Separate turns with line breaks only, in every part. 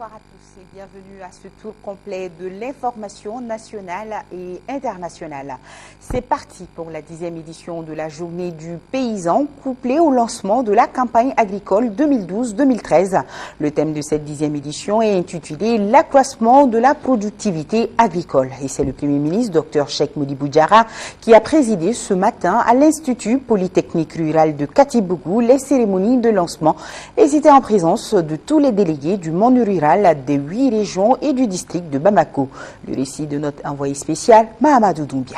Bonsoir à tous et bienvenue à ce tour complet de l'information nationale et internationale. C'est parti pour la 10e édition de la journée du paysan, couplée au lancement de la campagne agricole 2012-2013. Le thème de cette 10e édition est intitulé « L'accroissement de la productivité agricole ». Et c'est le Premier ministre, Dr Cheikh Modibo Diarra, qui a présidé ce matin à l'Institut Polytechnique Rural de Katibougou les cérémonies de lancement. Et c'était en présence de tous les délégués du monde rural des 8 régions et du district de Bamako. Le récit de notre envoyé spécial, Mahamadou Doumbia.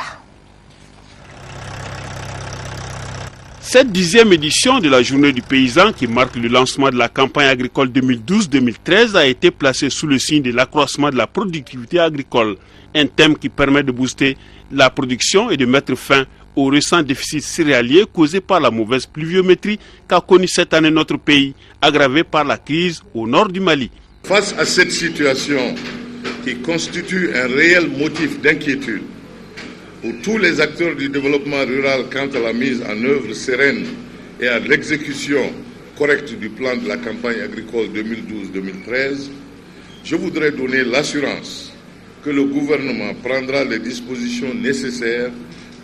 Cette 10e édition de la journée du paysan qui marque le lancement de la campagne agricole 2012-2013 a été placée sous le signe de l'accroissement de la productivité agricole, un thème qui permet de booster la production et de mettre fin au récent déficit céréalier causé par la mauvaise pluviométrie qu'a connu cette année notre pays, aggravé par la crise au nord du Mali.
Face à cette situation qui constitue un réel motif d'inquiétude pour tous les acteurs du développement rural quant à la mise en œuvre sereine et à l'exécution correcte du plan de la campagne agricole 2012-2013, je voudrais donner l'assurance que le gouvernement prendra les dispositions nécessaires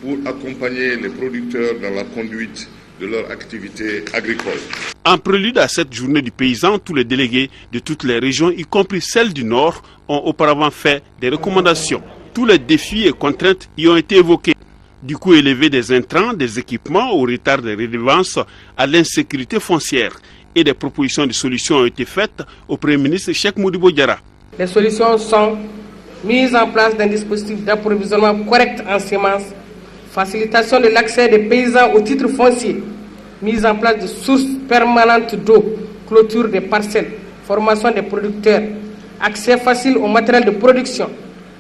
pour accompagner les producteurs dans la conduite de leur activité agricole.
En prélude à cette journée du paysan, tous les délégués de toutes les régions, y compris celles du Nord, ont auparavant fait des recommandations. Tous les défis et contraintes y ont été évoqués. Du coût élevé des intrants, des équipements, au retard des redevances, à l'insécurité foncière. Et des propositions de solutions ont été faites au Premier ministre Cheikh Modibo Diarra.
Les solutions sont mise en place d'un dispositif d'approvisionnement correct en semences, facilitation de l'accès des paysans aux titres fonciers, mise en place de sources permanentes d'eau, clôture des parcelles, formation des producteurs, accès facile au matériel de production,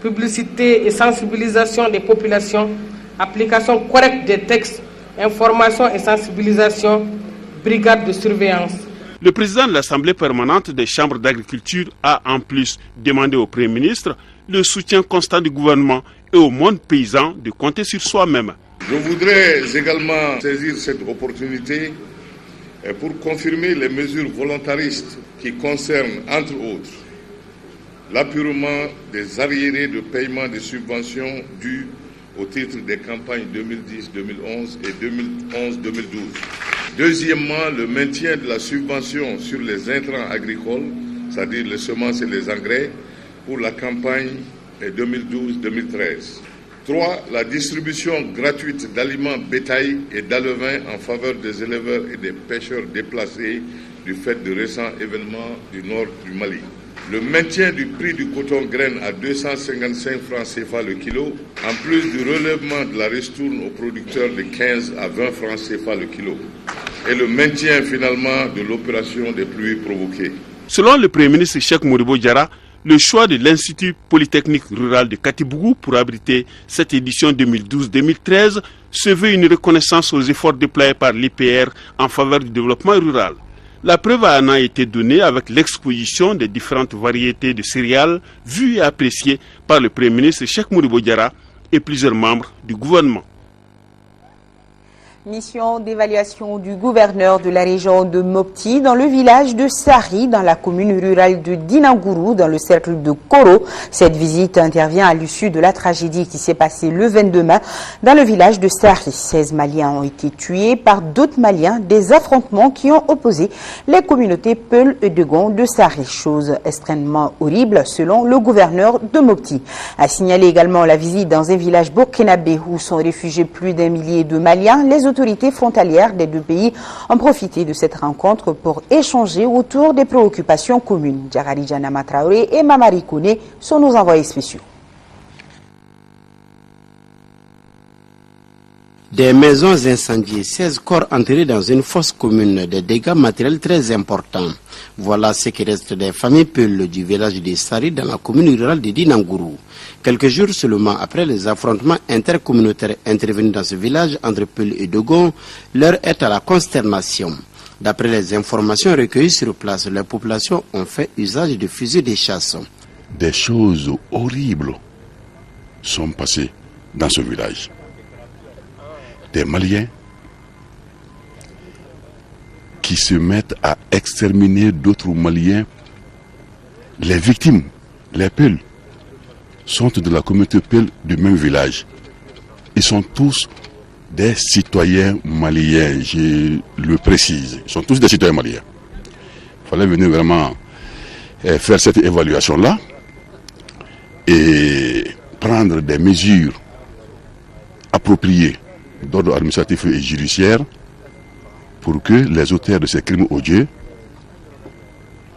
publicité et sensibilisation des populations, application correcte des textes, information et sensibilisation, brigade de surveillance.
Le président de l'Assemblée permanente des chambres d'agriculture a en plus demandé au Premier ministre le soutien constant du gouvernement et au monde paysan de compter sur soi-même.
Je voudrais également saisir cette opportunité pour confirmer les mesures volontaristes qui concernent, entre autres, l'apurement des arriérés de paiement des subventions dues au titre des campagnes 2010-2011 et 2011-2012. Deuxièmement, le maintien de la subvention sur les intrants agricoles, c'est-à-dire les semences et les engrais, pour la campagne 2012-2013. 3. La distribution gratuite d'aliments bétail et d'alevins en faveur des éleveurs et des pêcheurs déplacés du fait de récents événements du nord du Mali. Le maintien du prix du coton graine à 255 francs CFA le kilo, en plus du relèvement de la ristourne aux producteurs de 15 à 20 francs CFA le kilo. Et le maintien finalement de l'opération des pluies provoquées.
Selon le Premier ministre Cheikh Modibo Diarra, le choix de l'Institut Polytechnique Rural de Katibougou pour abriter cette édition 2012-2013 se veut une reconnaissance aux efforts déployés par l'IPR en faveur du développement rural. La preuve en a été donnée avec l'exposition des différentes variétés de céréales vues et appréciées par le Premier ministre Cheikh Modibo Diarra et plusieurs membres du gouvernement.
Mission d'évaluation du gouverneur de la région de Mopti dans le village de Sari, dans la commune rurale de Dinangourou, dans le cercle de Koro. Cette visite intervient à l'issue de la tragédie qui s'est passée le 22 mai dans le village de Sari. 16 Maliens ont été tués par d'autres Maliens, des affrontements qui ont opposé les communautés Peul et Degon de Sari. Chose extrêmement horrible selon le gouverneur de Mopti. A signalé également la visite dans un village burkinabé où sont réfugiés plus d'1 millier de Maliens. Les autorités frontalières des deux pays ont profité de cette rencontre pour échanger autour des préoccupations communes. Djagari Janama Traoré et Mamari Kone sont nos envoyés spéciaux.
Des maisons incendiées, 16 corps enterrés dans une fosse commune, des dégâts matériels très importants. Voilà ce qui reste des familles Peul du village de Sari dans la commune rurale de Dinangourou. Quelques jours seulement après les affrontements intercommunautaires intervenus dans ce village entre Peul et Dogon, l'heure est à la consternation. D'après les informations recueillies sur place, les populations ont fait usage de fusils de chasse.
Des choses horribles sont passées dans ce village. Des Maliens qui se mettent à exterminer d'autres Maliens Les victimes, les Peuls, sont de la communauté Peul du même village. Ils sont tous des citoyens maliens, je le précise. Ils sont tous des citoyens maliens. Il fallait venir vraiment faire cette évaluation-là et prendre des mesures appropriées d'ordre administratif et judiciaire pour que les auteurs de ces crimes odieux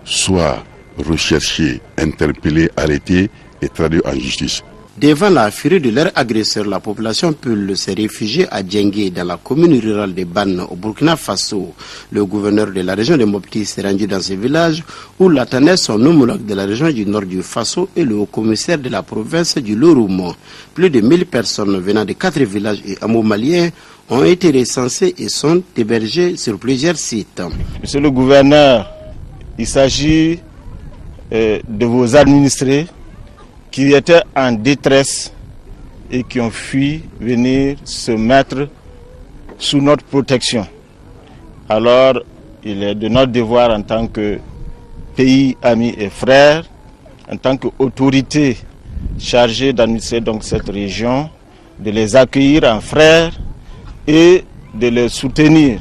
soient recherchés, interpellés, arrêtés et traduits en justice.
Devant la furie de leurs agresseurs, la population Peul s'est réfugiée à Djengué, dans la commune rurale de Ban, au Burkina Faso. Le gouverneur de la région de Mopti s'est rendu dans ce village où l'attendait son homologue de la région du nord du Faso et le haut-commissaire de la province du Loromo. Plus de 1000 personnes venant de 4 villages et hameaux maliens ont été recensées et sont hébergées sur plusieurs sites.
Monsieur le gouverneur, il s'agit de vos administrés qui étaient en détresse et qui ont fui venir se mettre sous notre protection. Alors, il est de notre devoir en tant que pays, amis et frères, en tant qu'autorité chargée d'administrer donc cette région, de les accueillir en frères et de les soutenir,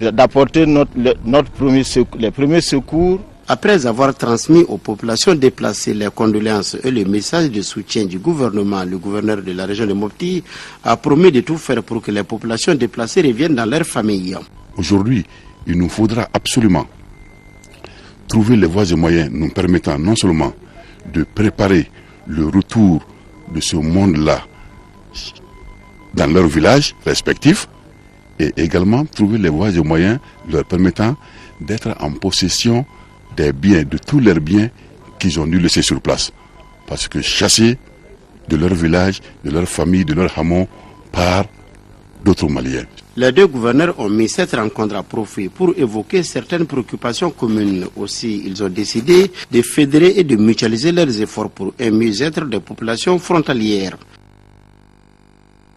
d'apporter les premiers secours.
Après avoir transmis aux populations déplacées les condoléances et les messages de soutien du gouvernement, le gouverneur de la région de Mopti a promis de tout faire pour que les populations déplacées reviennent dans leurs familles.
Aujourd'hui, il nous faudra absolument trouver les voies et moyens nous permettant non seulement de préparer le retour de ce monde-là dans leurs villages respectifs, et également trouver les voies et moyens leur permettant d'être en possession des biens, de tous leurs biens qu'ils ont dû laisser sur place. Parce que chassés de leur village, de leur famille, de leur hameau par d'autres Maliens.
Les deux gouverneurs ont mis cette rencontre à profit pour évoquer certaines préoccupations communes. Aussi, ils ont décidé de fédérer et de mutualiser leurs efforts pour un mieux-être des populations frontalières.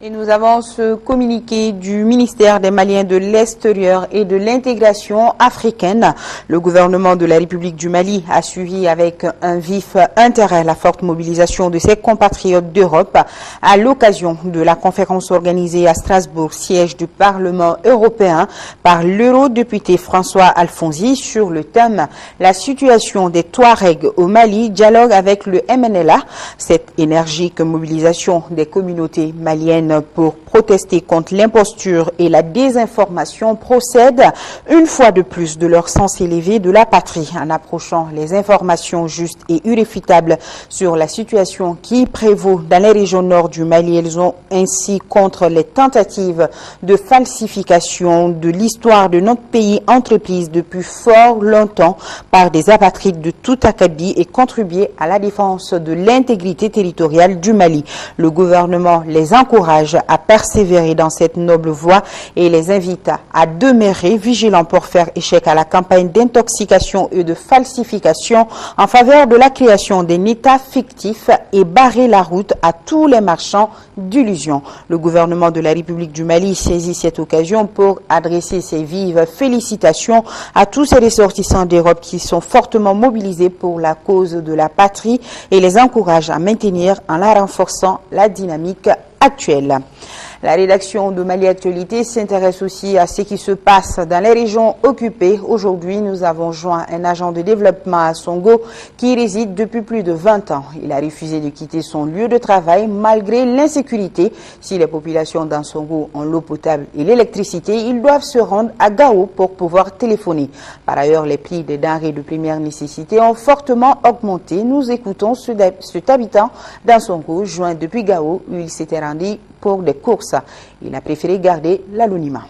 Et nous avons ce communiqué du ministère des Maliens de l'extérieur et de l'intégration africaine. Le gouvernement de la République du Mali a suivi avec un vif intérêt la forte mobilisation de ses compatriotes d'Europe à l'occasion de la conférence organisée à Strasbourg, siège du Parlement européen, par l'eurodéputé François Alfonsi sur le thème « La situation des Touaregs au Mali, dialogue avec le MNLA ». Cette énergique mobilisation des communautés maliennes pour protester contre l'imposture et la désinformation procède une fois de plus de leur sens élevé de la patrie en approchant les informations justes et irréfutables sur la situation qui prévaut dans les régions nord du Mali. Elles ont ainsi contre les tentatives de falsification de l'histoire de notre pays entreprise depuis fort longtemps par des apatrides de tout acabit et contribué à la défense de l'intégrité territoriale du Mali. Le gouvernement les encourage à persévérer dans cette noble voie et les invite à demeurer vigilants pour faire échec à la campagne d'intoxication et de falsification en faveur de la création d'un État fictif et barrer la route à tous les marchands d'illusions. Le gouvernement de la République du Mali saisit cette occasion pour adresser ses vives félicitations à tous ces ressortissants d'Europe qui sont fortement mobilisés pour la cause de la patrie et les encourage à maintenir en la renforçant la dynamique actuelle. La rédaction de Mali Actualité s'intéresse aussi à ce qui se passe dans les régions occupées. Aujourd'hui, nous avons joint un agent de développement à Songo qui réside depuis plus de 20 ans. Il a refusé de quitter son lieu de travail malgré l'insécurité. Si les populations dans Songo ont l'eau potable et l'électricité, ils doivent se rendre à Gao pour pouvoir téléphoner. Par ailleurs, les prix des denrées de première nécessité ont fortement augmenté. Nous écoutons cet habitant dans Songo, joint depuis Gao, où il s'était rendu pour des courses. Il a préféré garder l'anonymat.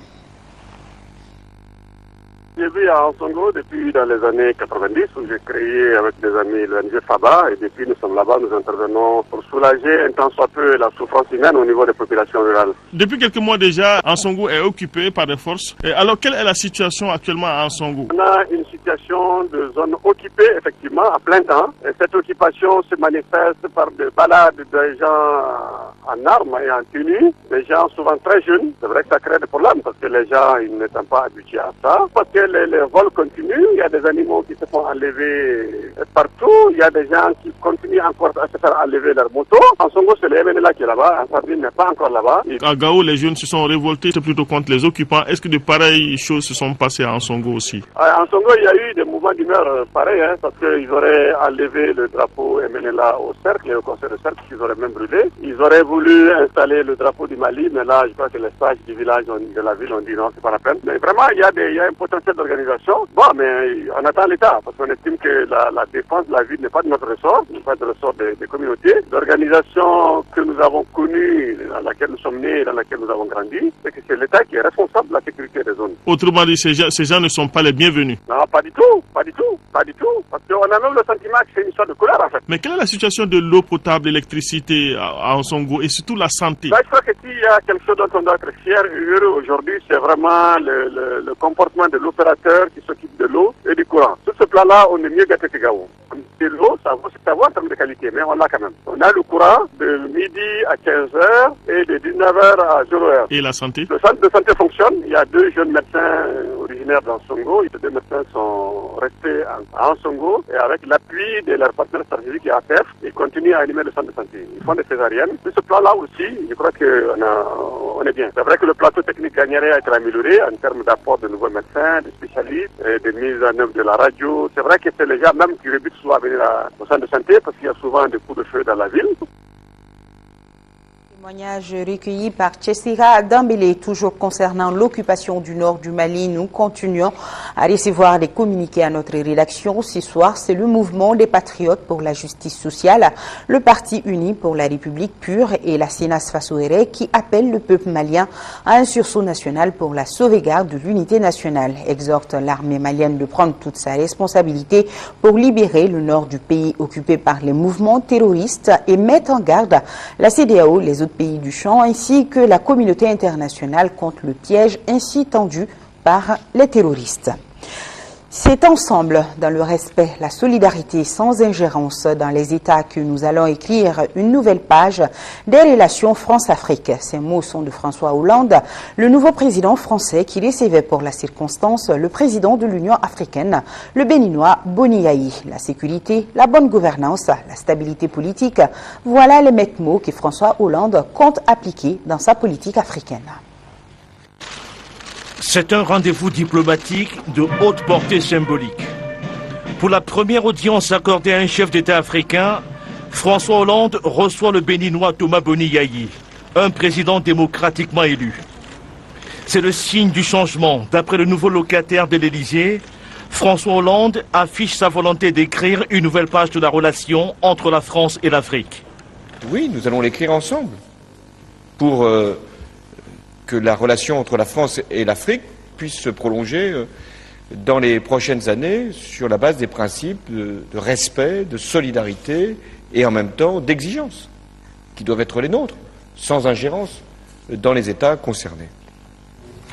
J'ai vu à Ansongo depuis dans les années 90 où j'ai créé avec des amis l'ONG FABA et depuis nous sommes là-bas, nous intervenons pour soulager un tant soit peu la souffrance humaine au niveau des populations rurales.
Depuis quelques mois déjà, Ansongo est occupé par des forces. Et alors quelle est la situation actuellement à Ansongo?
On a une situation de zone occupée effectivement à plein temps. Et cette occupation se manifeste par des balades des gens en armes et en tenue, des gens souvent très jeunes. C'est vrai que ça crée des problèmes parce que les gens ils n'étant pas habitués à ça. Parce que les vols continuent, il y a des animaux qui se font enlever partout. Il y a des gens qui continuent encore à se faire enlever leur moto. En Songo, c'est le MNLA qui est là-bas. En Sardine n'est pas encore là-bas.
À Gao, les jeunes se sont révoltés, c'est plutôt contre les occupants. Est-ce que de pareilles choses se sont passées à Ansongo aussi?
En Songo, il y a eu des mouvements d'humeur pareils, parce qu'ils auraient enlevé le drapeau MNLA au cercle et au conseil de cercle, qu'ils auraient même brûlé. Ils auraient voulu installer le drapeau du Mali, mais là, je crois que les sages du village de la ville ont dit non, c'est pas la peine. Mais vraiment, il y a un potentiel d'organisation. Bon, mais on attend l'État, parce qu'on estime que la défense de la ville n'est pas de notre ressort, n'est pas de ressort des communautés. L'organisation que nous avons connue, dans laquelle nous sommes nés, dans laquelle nous avons grandi, c'est que c'est l'État qui est responsable de la sécurité des zones.
Autrement dit, ces gens ne sont pas les bienvenus.
Non, pas du tout. Parce qu'on a même le sentiment que c'est une histoire de couleur, en fait.
Mais quelle est la situation de l'eau potable, l'électricité à Ansongo et surtout la santé?
Là, je crois que s'il y a quelque chose dont on doit être fier et heureux aujourd'hui, c'est vraiment le comportement de l'opérateur qui s'occupe de l'eau et du courant. Sur ce plan-là, on est mieux gâté que Gao. C'est l'eau, ça vaut savoir en termes de qualité, mais on l'a quand même. On a le courant de midi à 15h et de 19h à 0h.
Et la santé?
Le centre de santé fonctionne. Il y a 2 jeunes médecins originaires d'Ansongo. Les 2 médecins sont restés à Ansongo et avec l'appui de leur partenaire stratégique et APF, ils continuent à animer le centre de santé. Ils font des césariennes. Sur ce plan-là aussi, je crois qu'on est bien. C'est vrai que le plateau technique gagnerait à être amélioré en termes d'apport de nouveaux médecins, de spécialistes, et de mise en œuvre de la radio. C'est vrai que c'est les gens même qui rebutent souvent à venir au centre de santé parce qu'il y a souvent des coups de feu dans la ville.
Témoignage recueilli par Chessira Dambélé, toujours concernant l'occupation du nord du Mali. Nous continuons à recevoir des communiqués à notre rédaction. Ce soir, c'est le mouvement des patriotes pour la justice sociale, le Parti uni pour la République pure et la Sénas Fassoere qui appellent le peuple malien à un sursaut national pour la sauvegarde de l'unité nationale. Exhorte l'armée malienne de prendre toute sa responsabilité pour libérer le nord du pays occupé par les mouvements terroristes et met en garde la CEDEAO, les autres pays du champ ainsi que la communauté internationale contre le piège ainsi tendu par les terroristes. C'est ensemble, dans le respect, la solidarité sans ingérence dans les États que nous allons écrire une nouvelle page des relations France-Afrique. Ces mots sont de François Hollande, le nouveau président français qui recevait pour la circonstance le président de l'Union africaine, le béninois Boni Yayi. La sécurité, la bonne gouvernance, la stabilité politique, voilà les maîtres mots que François Hollande compte appliquer dans sa politique africaine.
C'est un rendez-vous diplomatique de haute portée symbolique. Pour la première audience accordée à un chef d'État africain, François Hollande reçoit le béninois Thomas Boni Yayi, un président démocratiquement élu. C'est le signe du changement. D'après le nouveau locataire de l'Élysée, François Hollande affiche sa volonté d'écrire une nouvelle page de la relation entre la France et l'Afrique.
Oui, nous allons l'écrire ensemble pour que la relation entre la France et l'Afrique puisse se prolonger dans les prochaines années sur la base des principes de respect, de solidarité et en même temps d'exigence qui doivent être les nôtres, sans ingérence dans les États concernés.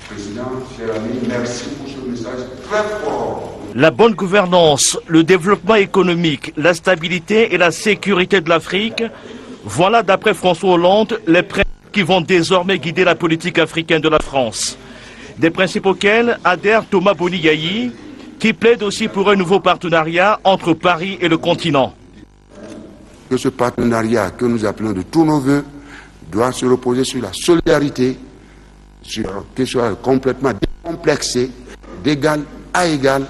Président, cher ami, merci pour ce message très fort.
La bonne gouvernance, le développement économique, la stabilité et la sécurité de l'Afrique, voilà d'après François Hollande les principes qui vont désormais guider la politique africaine de la France. Des principes auxquels adhère Thomas Boni Yayi, qui plaide aussi pour un nouveau partenariat entre Paris et le continent.
Que ce partenariat que nous appelons de tous nos voeux doit se reposer sur la solidarité, qu'il soit complètement décomplexé, d'égal à égal.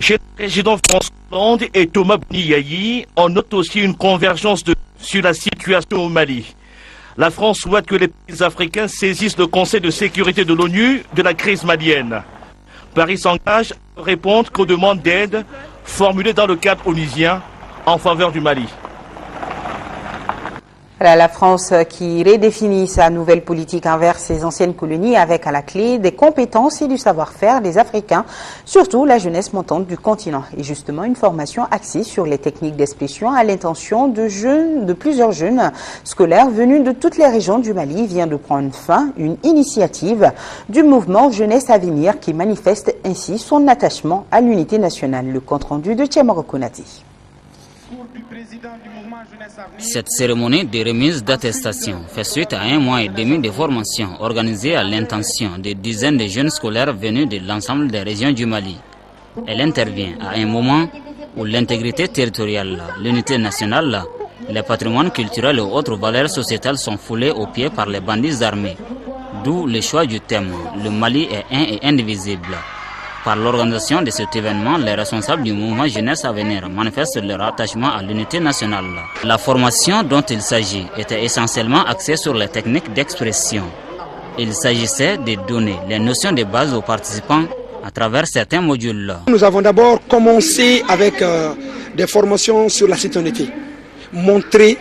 Chez le président François Hollande et Thomas Boni Yayi, on note aussi une convergence sur la situation au Mali. La France souhaite que les pays africains saisissent le Conseil de sécurité de l'ONU de la crise malienne. Paris s'engage à répondre aux demandes d'aide formulées dans le cadre onusien en faveur du Mali.
La France qui redéfinit sa nouvelle politique envers ses anciennes colonies avec à la clé des compétences et du savoir-faire des Africains, surtout la jeunesse montante du continent. Et justement, une formation axée sur les techniques d'expression à l'intention de plusieurs jeunes scolaires venus de toutes les régions du Mali vient de prendre fin, une initiative du mouvement Jeunesse à venir qui manifeste ainsi son attachement à l'unité nationale. Le compte-rendu de Tchemoro Konati.
Cette cérémonie de remise d'attestation fait suite à 1 mois et demi de formation organisée à l'intention de dizaines de jeunes scolaires venus de l'ensemble des régions du Mali. Elle intervient à un moment où l'intégrité territoriale, l'unité nationale, les patrimoines culturels et autres valeurs sociétales sont foulés aux pieds par les bandits armés. D'où le choix du thème « Le Mali est un et indivisible ». Par l'organisation de cet événement, les responsables du mouvement Jeunesse à venir manifestent leur attachement à l'unité nationale. La formation dont il s'agit était essentiellement axée sur les techniques d'expression. Il s'agissait de donner les notions de base aux participants à travers certains modules.
Nous avons d'abord commencé avec des formations sur la citoyenneté. Montrer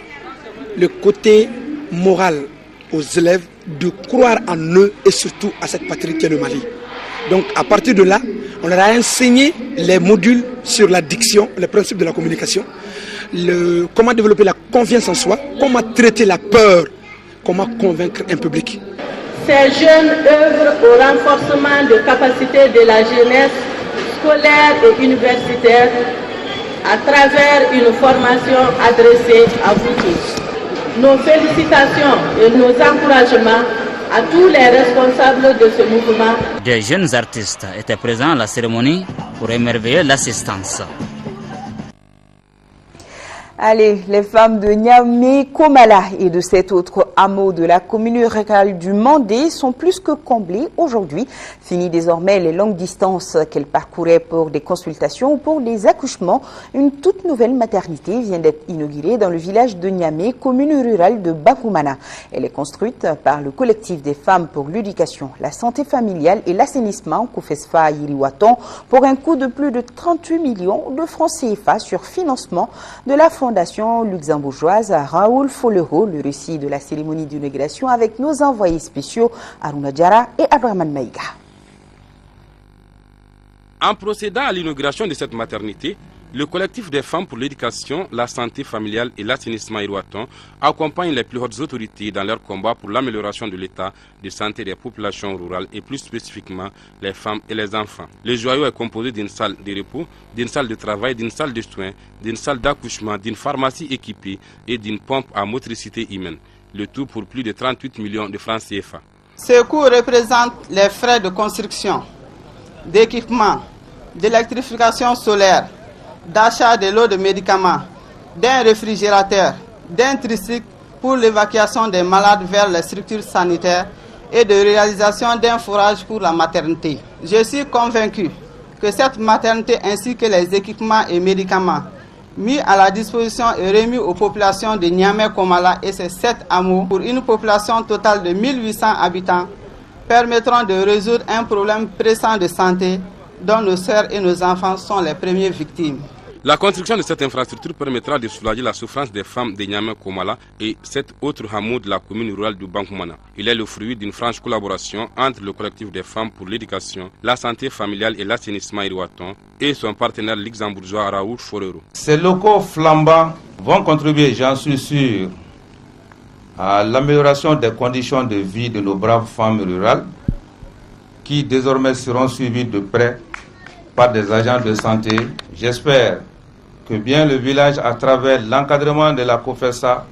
le côté moral aux élèves de croire en eux et surtout à cette patrie qui est le Mali. Donc à partir de là, on leur a enseigné les modules sur la diction, les principes de la communication, comment développer la confiance en soi, comment traiter la peur, comment convaincre un public.
Ces jeunes œuvrent au renforcement des capacités de la jeunesse scolaire et universitaire à travers une formation adressée à vous tous. Nos félicitations et nos encouragements à tous les responsables de ce mouvement.
Des jeunes artistes étaient présents à la cérémonie pour émerveiller l'assistance.
Allez, les femmes de Niamey, Komala et de cet autre hameau de la commune rurale du Mandé sont plus que comblées aujourd'hui. Fini désormais les longues distances qu'elles parcouraient pour des consultations ou pour des accouchements. Une toute nouvelle maternité vient d'être inaugurée dans le village de Niamey, commune rurale de Bafoummana. Elle est construite par le collectif des femmes pour l'éducation, la santé familiale et l'assainissement Koufesfa Yiriwaton pour un coût de plus de 38 millions de francs CFA sur financement de la fondation luxembourgeoise Raoul Folero. Le récit de la cérémonie d'inauguration avec nos envoyés spéciaux Aruna Diara et Abraham Maïga.
En procédant à l'inauguration de cette maternité, le collectif des femmes pour l'éducation, la santé familiale et l'assainissement Irouaton accompagne les plus hautes autorités dans leur combat pour l'amélioration de l'état de santé des populations rurales et plus spécifiquement les femmes et les enfants. Le joyau est composé d'une salle de repos, d'une salle de travail, d'une salle de soins, d'une salle d'accouchement, d'une pharmacie équipée et d'une pompe à motricité humaine. Le tout pour plus de 38 millions de francs CFA.
Ce coût représente les frais de construction, d'équipement, d'électrification solaire, d'achat de l'eau de médicaments, d'un réfrigérateur, d'un tricycle pour l'évacuation des malades vers les structures sanitaires et de réalisation d'un fourrage pour la maternité. Je suis convaincu que cette maternité ainsi que les équipements et médicaments mis à la disposition et remis aux populations de Niamey, Komala et ses 7 hameaux pour une population totale de 1800 habitants permettront de résoudre un problème pressant de santé dont nos sœurs et nos enfants sont les premières victimes.
La construction de cette infrastructure permettra de soulager la souffrance des femmes de Niamey, Komala et 7 autres hameaux de la commune rurale de Bafoummana. Il est le fruit d'une franche collaboration entre le collectif des femmes pour l'éducation, la santé familiale et l'assainissement Irouaton et son partenaire luxembourgeois Raoul Folero.
Ces locaux flambants vont contribuer, j'en suis sûr, à l'amélioration des conditions de vie de nos braves femmes rurales qui désormais seront suivies de près par des agents de santé. J'espère que bien le village, à travers l'encadrement de la COFESA,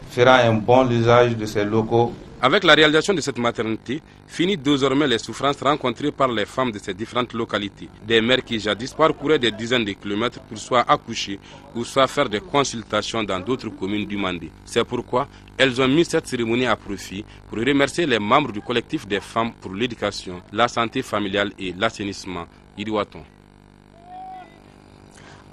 fera un bon usage de ces locaux.
Avec la réalisation de cette maternité, finit désormais les souffrances rencontrées par les femmes de ces différentes localités. Des mères qui jadis parcouraient des dizaines de kilomètres pour soit accoucher ou soit faire des consultations dans d'autres communes du Mandé. C'est pourquoi elles ont mis cette cérémonie à profit pour remercier les membres du collectif des femmes pour l'éducation, la santé familiale et l'assainissement Irouaton.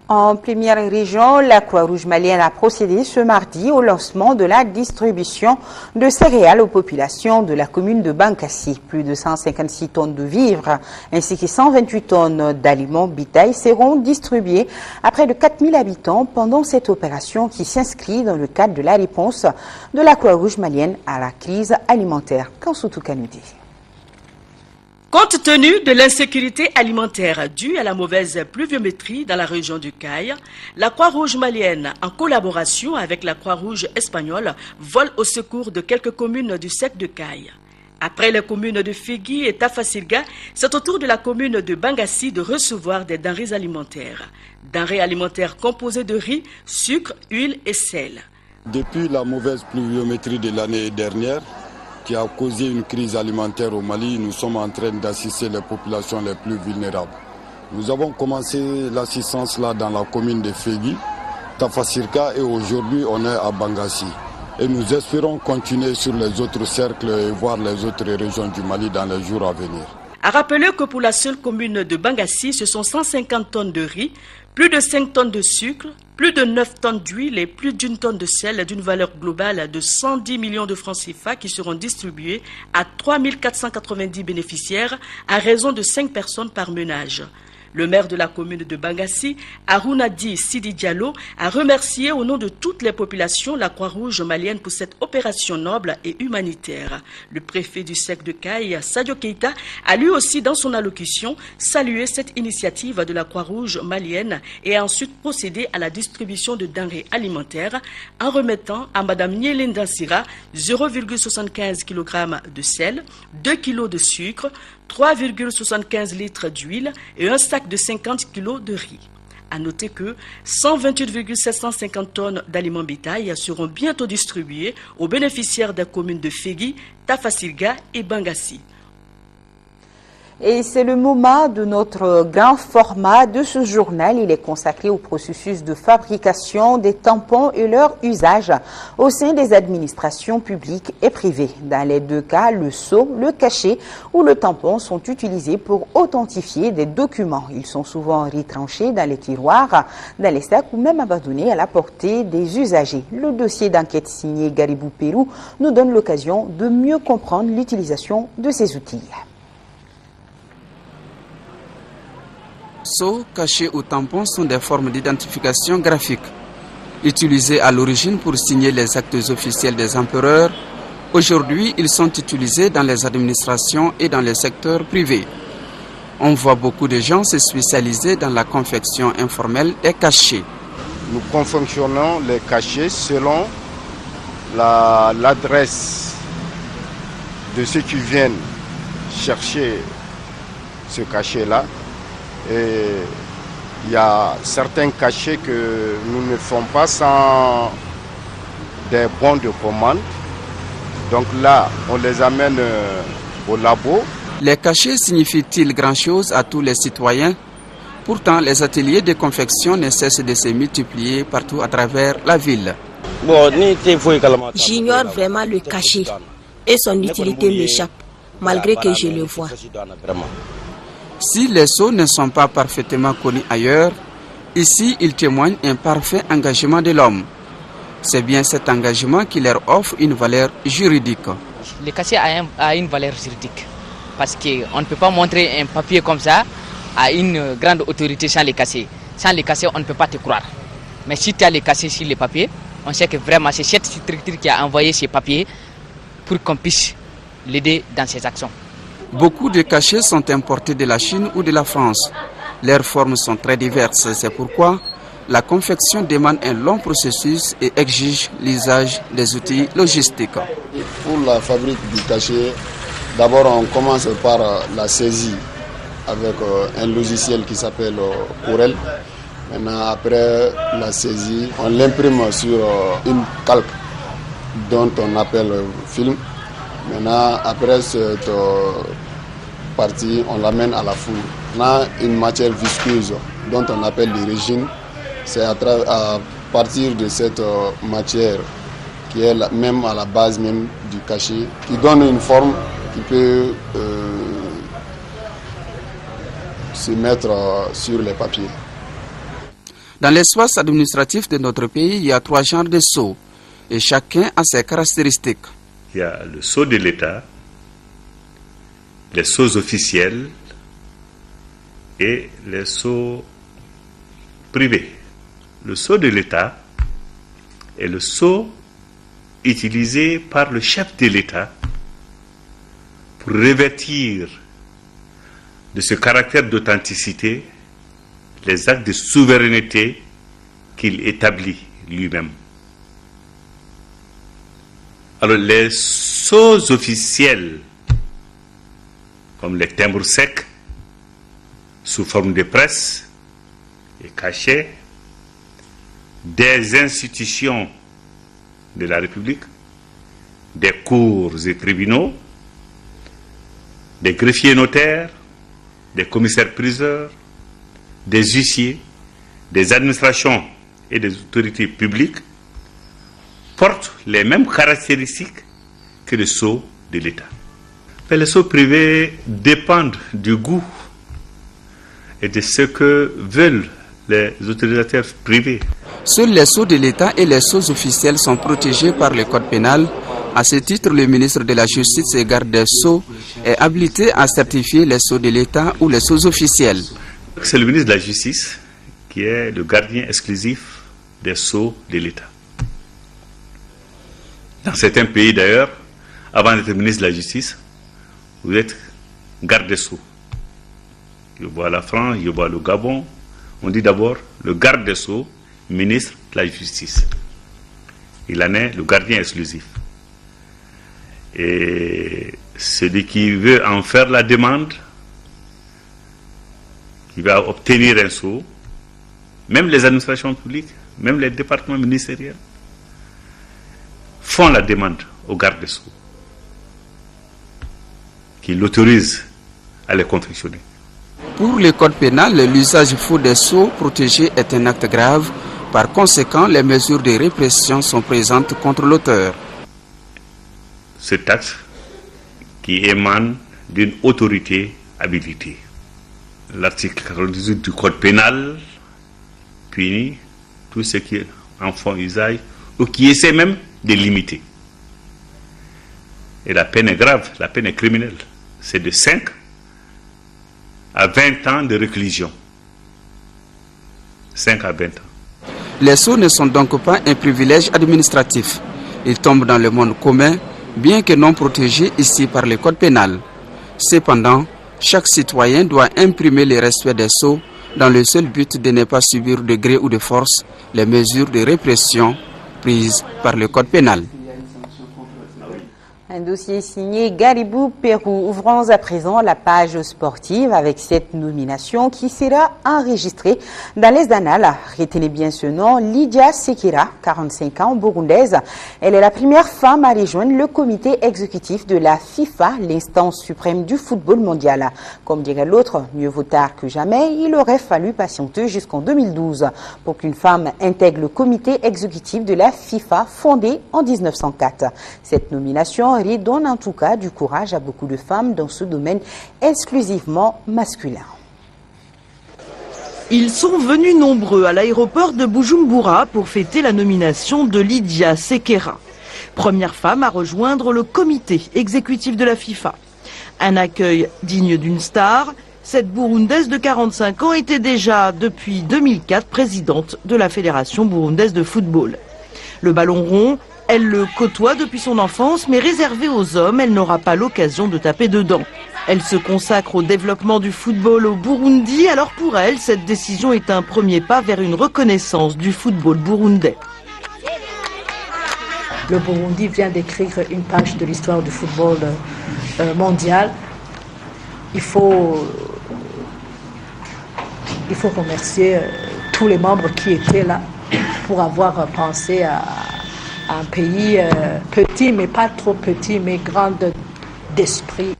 En première région, la Croix-Rouge malienne a procédé ce mardi au lancement de la distribution de céréales aux populations de la commune de Bankassi. Plus de 156 tonnes de vivres ainsi que 128 tonnes d'aliments bétail seront distribuées à près de 4000 habitants pendant cette opération qui s'inscrit dans le cadre de la réponse de la Croix-Rouge malienne à la crise alimentaire. Kansoutou Kanouté.
Compte tenu de l'insécurité alimentaire due à la mauvaise pluviométrie dans la région du Caille, la Croix-Rouge malienne, en collaboration avec la Croix-Rouge espagnole, vole au secours de quelques communes du sec de Caille. Après les communes de Figui et Tafasilga, c'est au tour de la commune de Bangassi de recevoir des denrées alimentaires. Denrées alimentaires composées de riz, sucre, huile et sel.
Depuis la mauvaise pluviométrie de l'année dernière, qui a causé une crise alimentaire au Mali, nous sommes en train d'assister les populations les plus vulnérables. Nous avons commencé l'assistance là dans la commune de Fegui, Tafasirka, et aujourd'hui on est à Bangassi. Et nous espérons continuer sur les autres cercles et voir les autres régions du Mali dans les jours à venir.
À rappeler que pour la seule commune de Bangassi, ce sont 150 tonnes de riz, plus de 5 tonnes de sucre, plus de 9 tonnes d'huile et plus d'1 tonne de sel d'une valeur globale de 110 millions de francs CFA qui seront distribués à 3 490 bénéficiaires à raison de 5 personnes par ménage. Le maire de la commune de Bangassi, Harounadi Sidi Diallo, a remercié au nom de toutes les populations la Croix-Rouge malienne pour cette opération noble et humanitaire. Le préfet du SEC de Caille, Sadio Keita, a lui aussi dans son allocution salué cette initiative de la Croix-Rouge malienne et a ensuite procédé à la distribution de denrées alimentaires en remettant à Mme Nielinda Sira 0,75 kg de sel, 2 kg de sucre, 3,75 litres d'huile et un sac de 50 kg de riz. À noter que 128,750 tonnes d'aliments bétail seront bientôt distribués aux bénéficiaires des communes de Fegui, Tafasirga et Bangassi.
Et c'est le moment de notre grand format de ce journal. Il est consacré au processus de fabrication des tampons et leur usage au sein des administrations publiques et privées. Dans les deux cas, le sceau, le cachet ou le tampon sont utilisés pour authentifier des documents. Ils sont souvent retranchés dans les tiroirs, dans les sacs ou même abandonnés à la portée des usagers. Le dossier d'enquête signé Garibou Pérou nous donne l'occasion de mieux comprendre l'utilisation de ces outils.
Sceaux, cachets ou tampons sont des formes d'identification graphique. Utilisés à l'origine pour signer les actes officiels des empereurs, aujourd'hui ils sont utilisés dans les administrations et dans le secteur privé. On voit beaucoup de gens se spécialiser dans la confection informelle des cachets.
Nous confectionnons les cachets selon l'adresse de ceux qui viennent chercher ce cachet-là. Et il y a certains cachets que nous ne faisons pas sans des bons de commande. Donc là, on les amène au labo.
Les cachets signifient-ils grand-chose à tous les citoyens? Pourtant, les ateliers de confection ne cessent de se multiplier partout à travers la ville.
J'ignore vraiment le cachet et son utilité m'échappe, malgré que je le vois.
Si les sceaux ne sont pas parfaitement connus ailleurs, ici ils témoignent un parfait engagement de l'homme. C'est bien cet engagement qui leur offre une valeur juridique.
Le cachet a une valeur juridique parce qu'on ne peut pas montrer un papier comme ça à une grande autorité sans le cachet. Sans le cachet, on ne peut pas te croire. Mais si tu as le cachet sur le papier, on sait que vraiment c'est cette structure qui a envoyé ces papiers pour qu'on puisse l'aider dans ses actions.
Beaucoup de cachets sont importés de la Chine ou de la France. Leurs formes sont très diverses, c'est pourquoi la confection demande un long processus et exige l'usage des outils logistiques.
Pour la fabrique du cachet, d'abord on commence par la saisie avec un logiciel qui s'appelle Corel. Maintenant, après la saisie, on l'imprime sur une calque dont on appelle film. Maintenant, après cette partie, on l'amène à la four. On a une matière visqueuse dont on appelle les résines. C'est à partir de cette matière qui est même à la base même du cachet, qui donne une forme qui peut se mettre sur les papiers.
Dans l'espace administratif de notre pays, il y a 3 genres de sceaux et chacun a ses caractéristiques.
Il y a le sceau de l'État, les sceaux officiels et les sceaux privés. Le sceau de l'État est le sceau utilisé par le chef de l'État pour revêtir de ce caractère d'authenticité les actes de souveraineté qu'il établit lui-même. Alors les sceaux officiels, comme les timbres secs, sous forme de presse et cachets, des institutions de la République, des cours et tribunaux, des greffiers notaires, des commissaires priseurs, des huissiers, des administrations et des autorités publiques portent les mêmes caractéristiques que les sceaux de l'État. Mais les sceaux privés dépendent du goût et de ce que veulent les autorisateurs privés.
Seuls les sceaux de l'État et les sceaux officiels sont protégés par le code pénal. À ce titre, le ministre de la Justice et garde des Sceaux est habilité à certifier les sceaux de l'État ou les sceaux officiels.
C'est le ministre de la Justice qui est le gardien exclusif des sceaux de l'État. Dans certains pays d'ailleurs, avant d'être ministre de la Justice, vous êtes garde des Sceaux. Je vois la France, je vois le Gabon. On dit d'abord le garde des Sceaux, ministre de la Justice. Il en est le gardien exclusif. Et celui qui veut en faire la demande, qui va obtenir un sceau, même les administrations publiques, même les départements ministériels, font la demande au garde des Sceaux, qui l'autorise à les confectionner.
Pour le code pénal, l'usage faux des sceaux protégés est un acte grave. Par conséquent, les mesures de répression sont présentes contre l'auteur.
Cet acte qui émane d'une autorité habilitée. L'article 98 du code pénal punit tout ce qui en font usage ou qui essaie même de limiter. Et la peine est grave, la peine est criminelle. C'est de 5 à 20 ans de réclusion. 5 à 20 ans.
Les sceaux ne sont donc pas un privilège administratif. Ils tombent dans le monde commun, bien que non protégés ici par le code pénal. Cependant, chaque citoyen doit imprimer le respect des sceaux dans le seul but de ne pas subir de gré ou de force les mesures de répression prises par le code pénal.
Un dossier signé Garibou Pérou. Ouvrons à présent la page sportive avec cette nomination qui sera enregistrée dans les annales. Retenez bien ce nom, Lydia Sekira, 45 ans, burundaise. Elle est la première femme à rejoindre le comité exécutif de la FIFA, l'instance suprême du football mondial. Comme dirait l'autre, mieux vaut tard que jamais, il aurait fallu patienter jusqu'en 2012 pour qu'une femme intègre le comité exécutif de la FIFA fondé en 1904. Cette nomination donne en tout cas du courage à beaucoup de femmes dans ce domaine exclusivement masculin.
Ils sont venus nombreux à l'aéroport de Bujumbura pour fêter la nomination de Lydia Sekera, première femme à rejoindre le comité exécutif de la FIFA. Un accueil digne d'une star, cette Burundaise de 45 ans était déjà depuis 2004 présidente de la Fédération burundaise de football. Le ballon rond, elle le côtoie depuis son enfance, mais réservée aux hommes, elle n'aura pas l'occasion de taper dedans. Elle se consacre au développement du football au Burundi, alors pour elle, cette décision est un premier pas vers une reconnaissance du football burundais.
Le Burundi vient d'écrire une page de l'histoire du football mondial. Il faut remercier tous les membres qui étaient là pour avoir pensé à un pays petit, mais pas trop petit, mais grand d'esprit.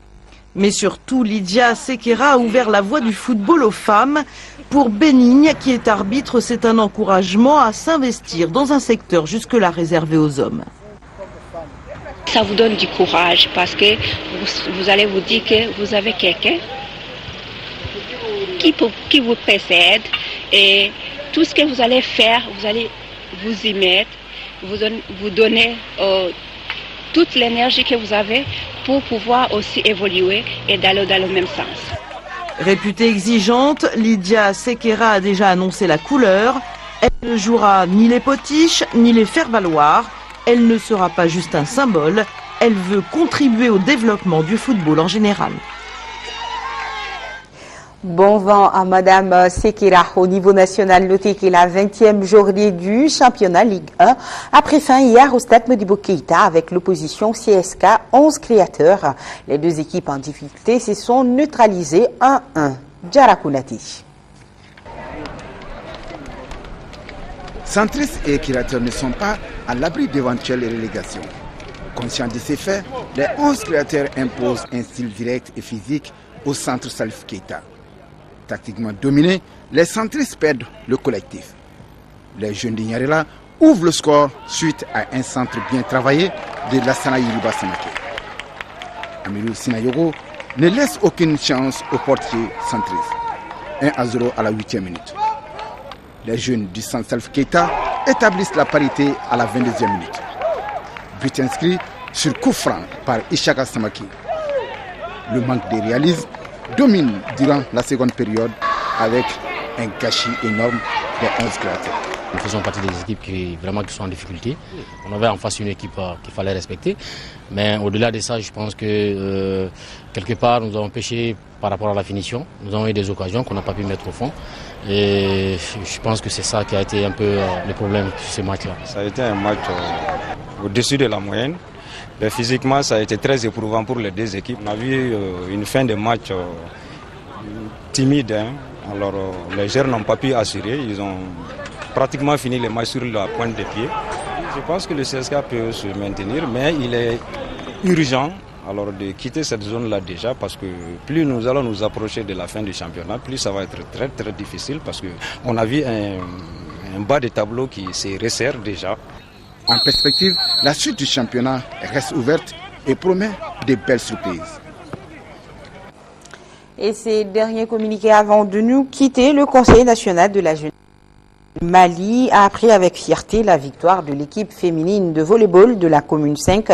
Mais surtout, Lydia Sekera a ouvert la voie du football aux femmes. Pour Bénigne, qui est arbitre, c'est un encouragement à s'investir dans un secteur jusque-là réservé aux hommes.
Ça vous donne du courage parce que vous allez vous dire que vous avez quelqu'un qui vous précède et tout ce que vous allez faire, vous allez vous y mettre. Vous donner toute l'énergie que vous avez pour pouvoir aussi évoluer et d'aller dans le même sens.
Réputée exigeante, Lydia Sekera a déjà annoncé la couleur. Elle ne jouera ni les potiches ni les faire-valoir. Elle ne sera pas juste un symbole. Elle veut contribuer au développement du football en général.
Bon vent à Madame Sekera. Au niveau national, notez que la 20e journée du championnat Ligue 1 a pris fin hier au stade Modibo Keïta avec l'opposition CSK 11 créateurs. Les deux équipes en difficulté se sont neutralisées 1-1. Djarakounati.
Centristes et créateurs ne sont pas à l'abri d'éventuelles relégations. Conscients de ces faits, les 11 créateurs imposent un style direct et physique au centre Salif Keïta. Tactiquement dominés, les centristes perdent le collectif. Les jeunes d'Ignarela ouvrent le score suite à un centre bien travaillé de Lassana Yiriba Samake. Amirou Sinayogo ne laisse aucune chance au portier centriste. 1-0 à la 8e minute. Les jeunes du Centre Salif Keita établissent la parité à la 22e minute. But inscrit sur coup franc par Ishaka Samaki. Le manque de réalisme domine durant la seconde période avec un gâchis énorme des 11 créateurs.
Nous faisons partie des équipes qui sont en difficulté. On avait en face une équipe qu'il fallait respecter. Mais au-delà de ça, je pense que quelque part, nous avons péché par rapport à la finition. Nous avons eu des occasions qu'on n'a pas pu mettre au fond. Et je pense que c'est ça qui a été un peu le problème sur ce match-là.
Ça a été un match au-dessus de la moyenne. Mais physiquement, ça a été très éprouvant pour les deux équipes. On a vu une fin de match timide. Alors, les joueurs n'ont pas pu assurer. Ils ont pratiquement fini le match sur la pointe des pieds. Je pense que le CSKA peut se maintenir, mais il est urgent alors de quitter cette zone-là déjà, parce que plus nous allons nous approcher de la fin du championnat, plus ça va être très très difficile, parce qu'on a vu un bas de tableau qui se resserre déjà.
En perspective, la suite du championnat reste ouverte et promet de belles surprises.
Et ces derniers communiqués avant de nous quitter, le Conseil national de la jeunesse Mali a appris avec fierté la victoire de l'équipe féminine de volleyball de la commune 5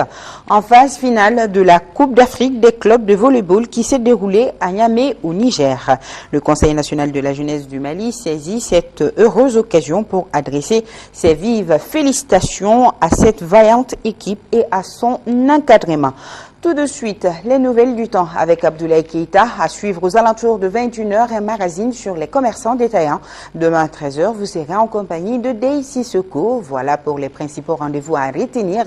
en phase finale de la Coupe d'Afrique des clubs de volleyball qui s'est déroulée à Niamey au Niger. Le Conseil national de la jeunesse du Mali saisit cette heureuse occasion pour adresser ses vives félicitations à cette vaillante équipe et à son encadrement. Tout de suite, les nouvelles du temps avec Abdoulaye Keïta à suivre aux alentours de 21h un magazine sur les commerçants détaillants. Demain à 13h, vous serez en compagnie de Daisy Seko. Voilà pour les principaux rendez-vous à retenir.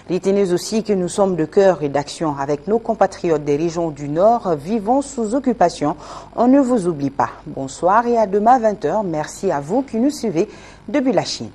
Retenez aussi que nous sommes de cœur et d'action avec nos compatriotes des régions du Nord vivant sous occupation. On ne vous oublie pas. Bonsoir et à demain à 20h. Merci à vous qui nous suivez depuis la Chine.